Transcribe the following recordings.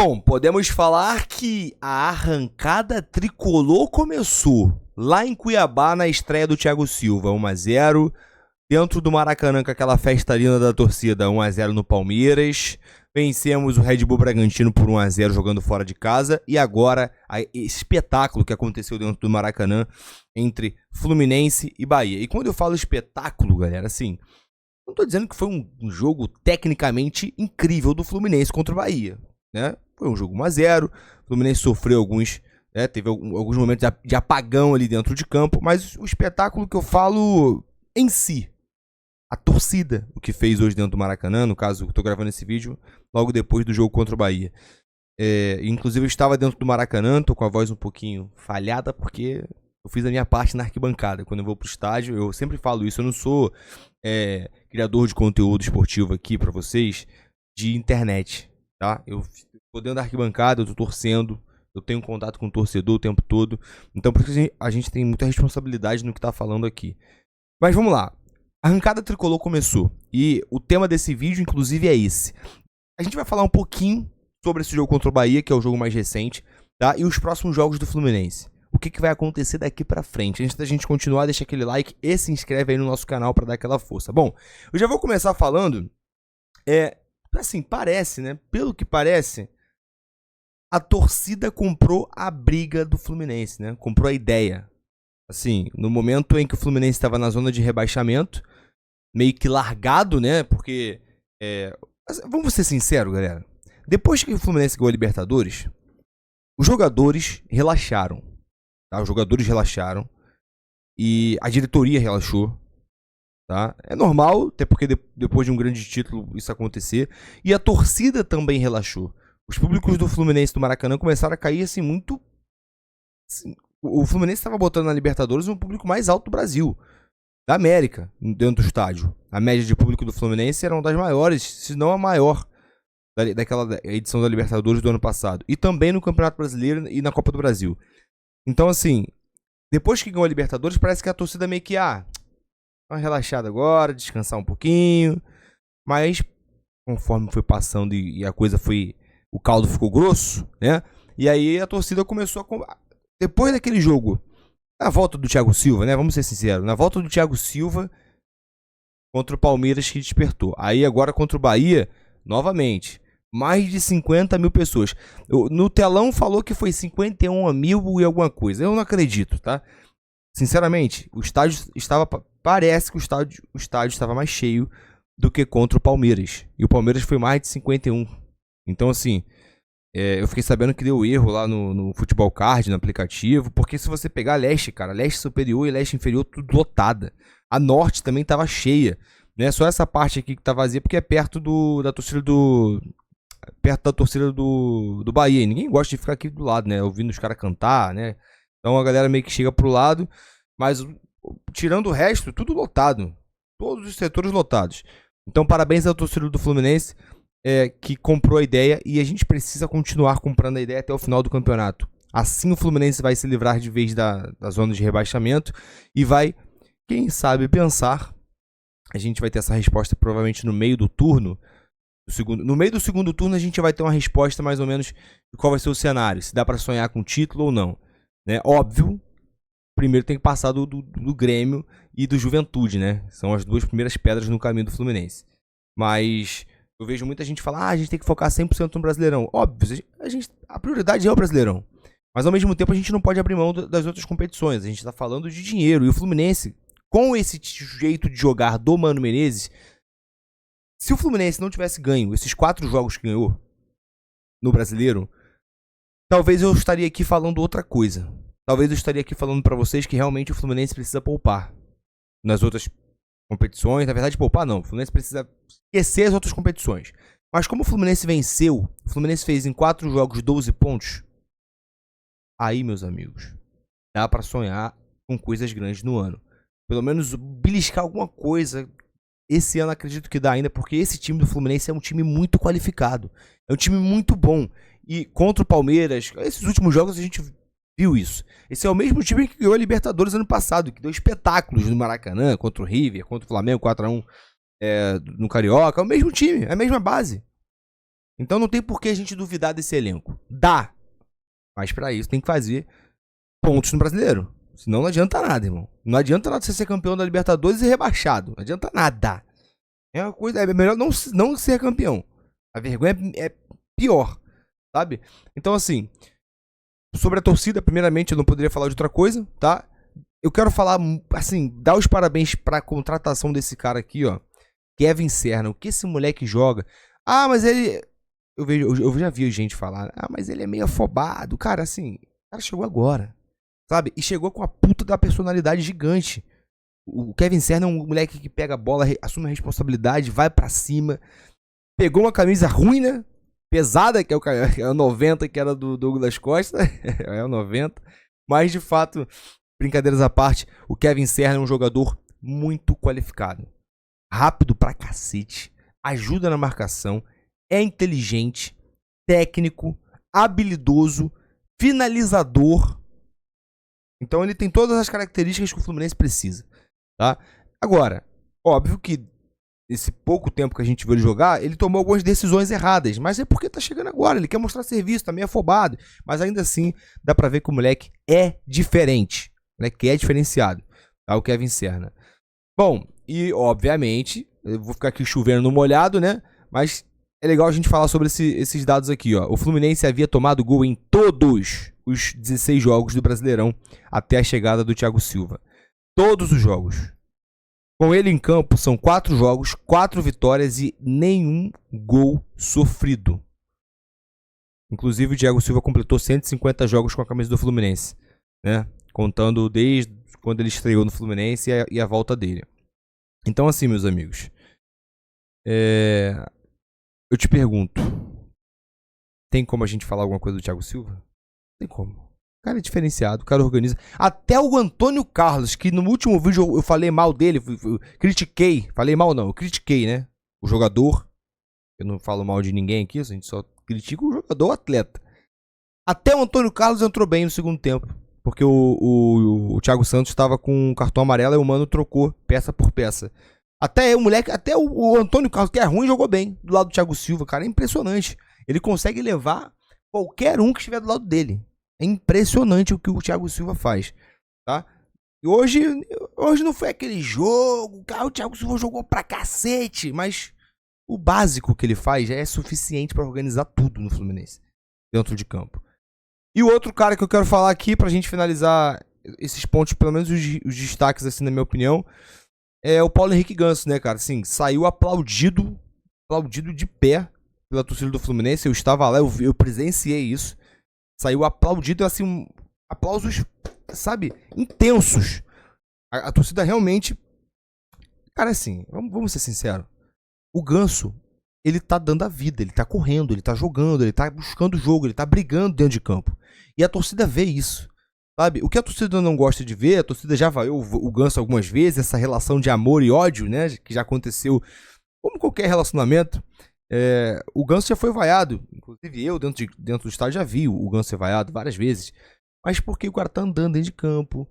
Bom, podemos falar que a arrancada tricolor começou lá em Cuiabá na estreia do Thiago Silva, 1-0, dentro do Maracanã com aquela festa linda da torcida, 1-0 no Palmeiras. Vencemos o Red Bull Bragantino por 1-0 jogando fora de casa. E agora, esse espetáculo que aconteceu dentro do Maracanã entre Fluminense e Bahia. E quando eu falo espetáculo, galera, assim, não tô dizendo que foi um jogo tecnicamente incrível do Fluminense contra o Bahia, né? Foi um jogo 1-0, o Fluminense sofreu alguns, né, teve alguns momentos de apagão ali dentro de campo, mas o espetáculo que eu falo em si, a torcida, o que fez hoje dentro do Maracanã, no caso, eu tô gravando esse vídeo logo depois do jogo contra o Bahia. Inclusive eu estava dentro do Maracanã, tô com a voz um pouquinho falhada, porque eu fiz a minha parte na arquibancada. Quando eu vou pro estádio, eu sempre falo isso, eu não sou criador de conteúdo esportivo aqui pra vocês, de internet, tá? Eu tô dentro da arquibancada, eu tô torcendo, eu tenho contato com o torcedor o tempo todo, então por isso a gente tem muita responsabilidade no que tá falando aqui. Mas vamos lá, a arrancada tricolor começou, e o tema desse vídeo, inclusive, é esse. A gente vai falar um pouquinho sobre esse jogo contra o Bahia, que é o jogo mais recente, tá? E os próximos jogos do Fluminense. O que vai acontecer daqui pra frente? Antes da gente continuar, deixa aquele like e se inscreve aí no nosso canal pra dar aquela força. Bom, eu já vou começar falando, assim, parece, né? Pelo que parece, a torcida comprou a briga do Fluminense, né? Comprou a ideia. Assim, no momento em que o Fluminense estava na zona de rebaixamento, meio que largado, né? Porque, vamos ser sinceros, galera. Depois que o Fluminense ganhou a Libertadores, os jogadores relaxaram. Tá? Os jogadores relaxaram. E a diretoria relaxou. Tá? É normal, até porque depois de um grande título isso acontecer. E a torcida também relaxou. Os públicos do Fluminense do Maracanã começaram a cair assim muito. Assim, o Fluminense estava botando na Libertadores um público mais alto do Brasil, da América, dentro do estádio. A média de público do Fluminense era uma das maiores, se não a maior, daquela edição da Libertadores do ano passado. E também no Campeonato Brasileiro e na Copa do Brasil. Então, assim, depois que ganhou a Libertadores, parece que a torcida meio que, dá uma relaxada agora, descansar um pouquinho. Mas, conforme foi passando e a coisa foi, o caldo ficou grosso, né? E aí a torcida começou a... Depois daquele jogo, na volta do Thiago Silva, né? Vamos ser sinceros. Na volta do Thiago Silva contra o Palmeiras que despertou. Aí agora contra o Bahia, novamente, mais de 50 mil pessoas. No telão falou que foi 51 mil e alguma coisa. Eu não acredito, tá? Sinceramente, o estádio estava... Parece que o estádio estava mais cheio do que contra o Palmeiras. E o Palmeiras foi mais de 51. Então, assim... eu fiquei sabendo que deu erro lá no Futebol Card, no aplicativo, porque se você pegar a leste, cara, leste superior e leste inferior, tudo lotada. A norte também tava cheia, né? Só essa parte aqui que tá vazia, porque é perto da torcida do Bahia. E ninguém gosta de ficar aqui do lado, né? Ouvindo os caras cantar, né? Então a galera meio que chega pro lado, mas tirando o resto, tudo lotado. Todos os setores lotados. Então parabéns à torcida do Fluminense, que comprou a ideia, e a gente precisa continuar comprando a ideia até o final do campeonato. Assim o Fluminense vai se livrar de vez da zona de rebaixamento e vai, quem sabe, pensar. A gente vai ter essa resposta provavelmente no meio do turno. No meio do segundo turno a gente vai ter uma resposta mais ou menos de qual vai ser o cenário, se dá para sonhar com título ou não, né? Óbvio, primeiro tem que passar do Grêmio e do Juventude, né? São as duas primeiras pedras no caminho do Fluminense. Mas eu vejo muita gente falar, a gente tem que focar 100% no Brasileirão. Óbvio, a prioridade é o Brasileirão. Mas ao mesmo tempo a gente não pode abrir mão das outras competições. A gente tá falando de dinheiro. E o Fluminense, com esse jeito de jogar do Mano Menezes, se o Fluminense não tivesse ganho esses 4 jogos que ganhou no Brasileiro, talvez eu estaria aqui falando outra coisa. Talvez eu estaria aqui falando pra vocês que realmente o Fluminense precisa poupar nas outras competições. Na verdade, poupar não. O Fluminense precisa esquecer as outras competições. Mas como o Fluminense venceu, o Fluminense fez em 4 jogos 12 pontos. Aí, meus amigos, dá pra sonhar com coisas grandes no ano. Pelo menos beliscar alguma coisa. Esse ano acredito que dá ainda, porque esse time do Fluminense é um time muito qualificado. É um time muito bom. E contra o Palmeiras, esses últimos jogos a gente viu isso. Esse é o mesmo time que ganhou a Libertadores ano passado, que deu espetáculos no Maracanã, contra o River, contra o Flamengo, 4-1 no Carioca. É o mesmo time, é a mesma base. Então não tem por que a gente duvidar desse elenco. Dá. Mas pra isso tem que fazer pontos no Brasileiro. Senão não adianta nada, irmão. Não adianta nada você ser campeão da Libertadores e rebaixado. Não adianta nada. É uma coisa, é melhor não ser campeão. A vergonha é pior, sabe? Então, assim, sobre a torcida, primeiramente, eu não poderia falar de outra coisa, tá? Eu quero falar, assim, dar os parabéns pra contratação desse cara aqui, ó. Kevin Serna. O que esse moleque joga? Ah, mas ele... Eu já vi gente falar, ah, mas ele é meio afobado. Cara, assim, o cara chegou agora, sabe? E chegou com a puta da personalidade gigante. O Kevin Serna é um moleque que pega a bola, assume a responsabilidade, vai pra cima. Pegou uma camisa ruim, né? Pesada, que é o 90, que era do Douglas Costa. É o 90. Mas, de fato, brincadeiras à parte, o Kevin Serna é um jogador muito qualificado. Rápido pra cacete. Ajuda na marcação. É inteligente. Técnico. Habilidoso. Finalizador. Então ele tem todas as características que o Fluminense precisa. Tá? Agora, óbvio que esse pouco tempo que a gente viu ele jogar, ele tomou algumas decisões erradas, mas é porque tá chegando agora, ele quer mostrar serviço, tá meio afobado, mas ainda assim dá pra ver que o moleque é diferente, o moleque é diferenciado, tá? O Kevin Serna. Bom, e obviamente, eu vou ficar aqui chovendo no molhado, né, mas é legal a gente falar sobre esses dados aqui, ó. O Fluminense havia tomado gol em todos os 16 jogos do Brasileirão até a chegada do Thiago Silva. Todos os jogos. Com ele em campo, são 4 jogos, 4 vitórias e nenhum gol sofrido. Inclusive, o Thiago Silva completou 150 jogos com a camisa do Fluminense, né? Contando desde quando ele estreou no Fluminense e a volta dele. Então, assim, meus amigos, eu te pergunto, tem como a gente falar alguma coisa do Thiago Silva? Tem como. O cara é diferenciado, o cara organiza. Até o Antônio Carlos, que no último vídeo eu falei mal dele, eu critiquei. Falei mal não, eu critiquei, né? O jogador. Eu não falo mal de ninguém aqui, a gente só critica o jogador, o atleta. Até o Antônio Carlos entrou bem no segundo tempo. Porque o Thiago Santos estava com um cartão amarelo e o Mano trocou peça por peça. Até o Antônio Carlos, que é ruim, jogou bem do lado do Thiago Silva, cara. É impressionante. Ele consegue levar qualquer um que estiver do lado dele. É impressionante o que o Thiago Silva faz, tá? E hoje não foi aquele jogo, cara, o Thiago Silva jogou pra cacete, mas o básico que ele faz já é suficiente pra organizar tudo no Fluminense, dentro de campo. E o outro cara que eu quero falar aqui, pra gente finalizar esses pontos, pelo menos os destaques, assim, na minha opinião, é o Paulo Henrique Ganso, né, cara? Assim, saiu aplaudido de pé pela torcida do Fluminense, eu estava lá, eu presenciei isso. Saiu aplaudido, assim, aplausos, sabe, intensos. A torcida realmente... Cara, assim, vamos ser sinceros. O Ganso, ele tá dando a vida, ele tá correndo, ele tá jogando, ele tá buscando o jogo, ele tá brigando dentro de campo. E a torcida vê isso, sabe? O que a torcida não gosta de ver, a torcida já vaiou o Ganso algumas vezes, essa relação de amor e ódio, né, que já aconteceu, como qualquer relacionamento. O Ganso já foi vaiado. Inclusive eu, dentro do estádio, já vi o Ganso ser vaiado várias vezes. Mas porque o cara tá andando dentro de campo.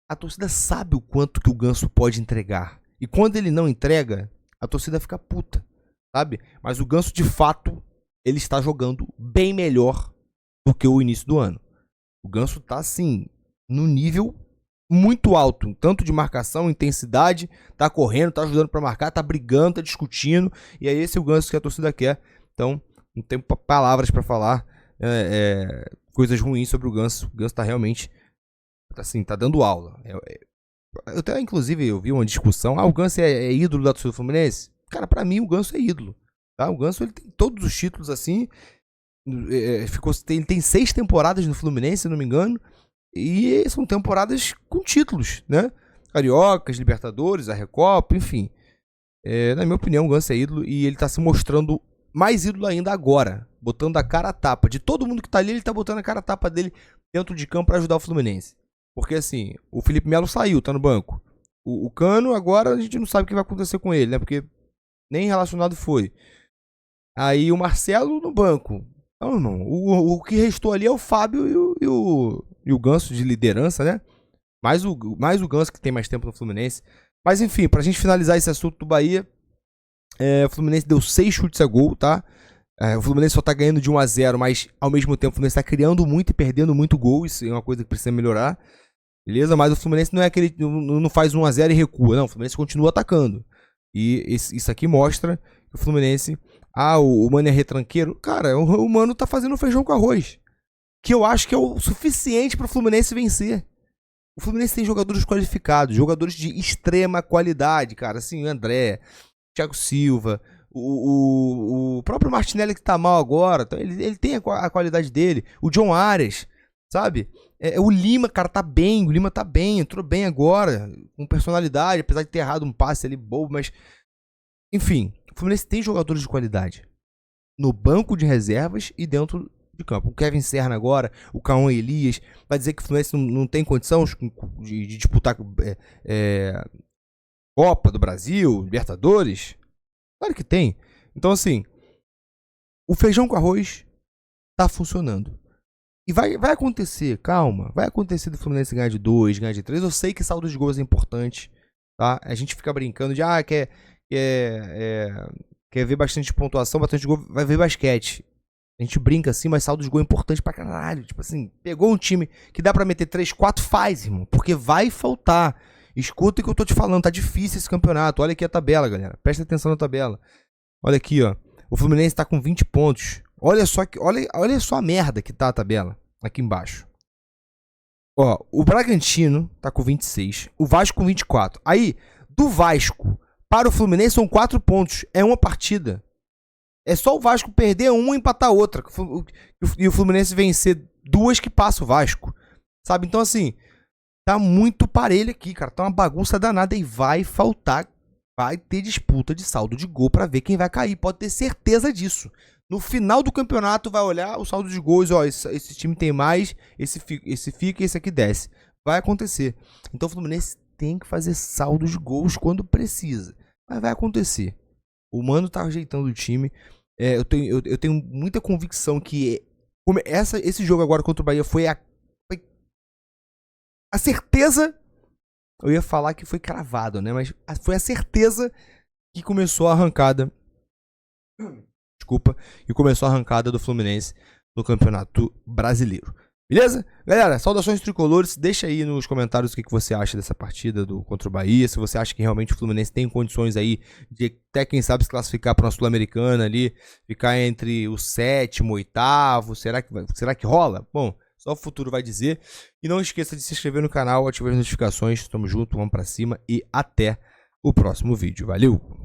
A torcida sabe o quanto que o Ganso pode entregar. E quando ele não entrega, a torcida fica puta, sabe? Mas o Ganso, de fato, ele está jogando bem melhor do que o início do ano. O Ganso tá, assim, no nível muito alto, tanto de marcação, intensidade, tá correndo, tá ajudando pra marcar, tá brigando, tá discutindo, e é esse o Ganso que a torcida quer. Então, não tenho palavras pra falar coisas ruins sobre o Ganso. O Ganso tá realmente, assim, tá dando aula. Eu até, inclusive, eu vi uma discussão, o Ganso é ídolo da torcida do Fluminense? Cara, pra mim o Ganso é ídolo, tá? O Ganso, ele tem todos os títulos, assim, ele tem 6 temporadas no Fluminense, se não me engano, e são temporadas com títulos, né? Cariocas, Libertadores, a Recopa, enfim. Na minha opinião, o Ganso é ídolo e ele tá se mostrando mais ídolo ainda agora. Botando a cara a tapa. De todo mundo que tá ali, ele tá botando a cara a tapa dele dentro de campo pra ajudar o Fluminense. Porque assim, o Felipe Melo saiu, tá no banco. O Cano, agora a gente não sabe o que vai acontecer com ele, né? Porque nem relacionado foi. Aí o Marcelo no banco. Não, irmão. O que restou ali é o Fábio e o Ganso de liderança, né? Mais o Ganso que tem mais tempo no Fluminense. Mas enfim, pra gente finalizar esse assunto do Bahia, o Fluminense deu 6 chutes a gol, tá? O Fluminense só tá ganhando de 1 a 0, mas ao mesmo tempo o Fluminense tá criando muito e perdendo muito gol. Isso é uma coisa que precisa melhorar. Beleza? Mas o Fluminense não é aquele. Não faz 1 a 0 e recua. Não, o Fluminense continua atacando. E isso aqui mostra que o Fluminense. O Mano é retranqueiro. Cara, o Mano tá fazendo feijão com arroz. Que eu acho que é o suficiente pro Fluminense vencer. O Fluminense tem jogadores qualificados, jogadores de extrema qualidade, cara. Assim, o André, Thiago Silva, o próprio Martinelli que tá mal agora. Ele tem a qualidade dele. O John Arias, sabe? O Lima, cara, tá bem. O Lima tá bem, entrou bem agora. Com personalidade, apesar de ter errado um passe ali bobo, mas... Enfim, o Fluminense tem jogadores de qualidade. No banco de reservas e dentro de campo. O Kevin Serna agora, o Cauã Elias, vai dizer que o Fluminense não tem condição de disputar Copa do Brasil, Libertadores? Claro que tem. Então, assim, o feijão com arroz tá funcionando. E vai acontecer, calma, vai acontecer do Fluminense ganhar de 2, ganhar de 3. Eu sei que saldo de gols é importante, tá? A gente fica brincando de, quer ver bastante pontuação, bastante gol, vai ver basquete. A gente brinca assim, mas saldo de gol é importante pra caralho. Tipo assim, pegou um time que dá pra meter 3, 4, faz, irmão. Porque vai faltar. Escuta o que eu tô te falando, tá difícil esse campeonato. Olha aqui a tabela, galera. Presta atenção na tabela. Olha aqui, ó. O Fluminense tá com 20 pontos. Olha só a merda que tá a tabela. Aqui embaixo. Ó, o Bragantino tá com 26. O Vasco com 24. Aí, do Vasco para o Fluminense são 4 pontos. É uma partida. É só o Vasco perder uma e empatar outra. E o Fluminense vencer 2 que passa o Vasco. Sabe? Então, assim, tá muito parelho aqui, cara. Tá uma bagunça danada e vai faltar. Vai ter disputa de saldo de gol pra ver quem vai cair. Pode ter certeza disso. No final do campeonato vai olhar o saldo de gols. Ó, esse time tem mais, esse fica e esse aqui desce. Vai acontecer. Então o Fluminense tem que fazer saldo de gols quando precisa. Mas vai acontecer. O Mano tá ajeitando o time. Eu tenho muita convicção que esse jogo agora contra o Bahia foi a certeza. Eu ia falar que foi cravado, né? Mas foi a certeza que começou a arrancada. Desculpa. E começou a arrancada do Fluminense no Campeonato Brasileiro. Beleza? Galera, saudações tricolores. Deixa aí nos comentários o que você acha dessa partida contra o Bahia. Se você acha que realmente o Fluminense tem condições aí de até, quem sabe, se classificar para uma Sul-Americana ali. Ficar entre o 7º, 8º. Será que rola? Bom, só o futuro vai dizer. E não esqueça de se inscrever no canal, ativar as notificações. Tamo junto, vamos pra cima e até o próximo vídeo. Valeu!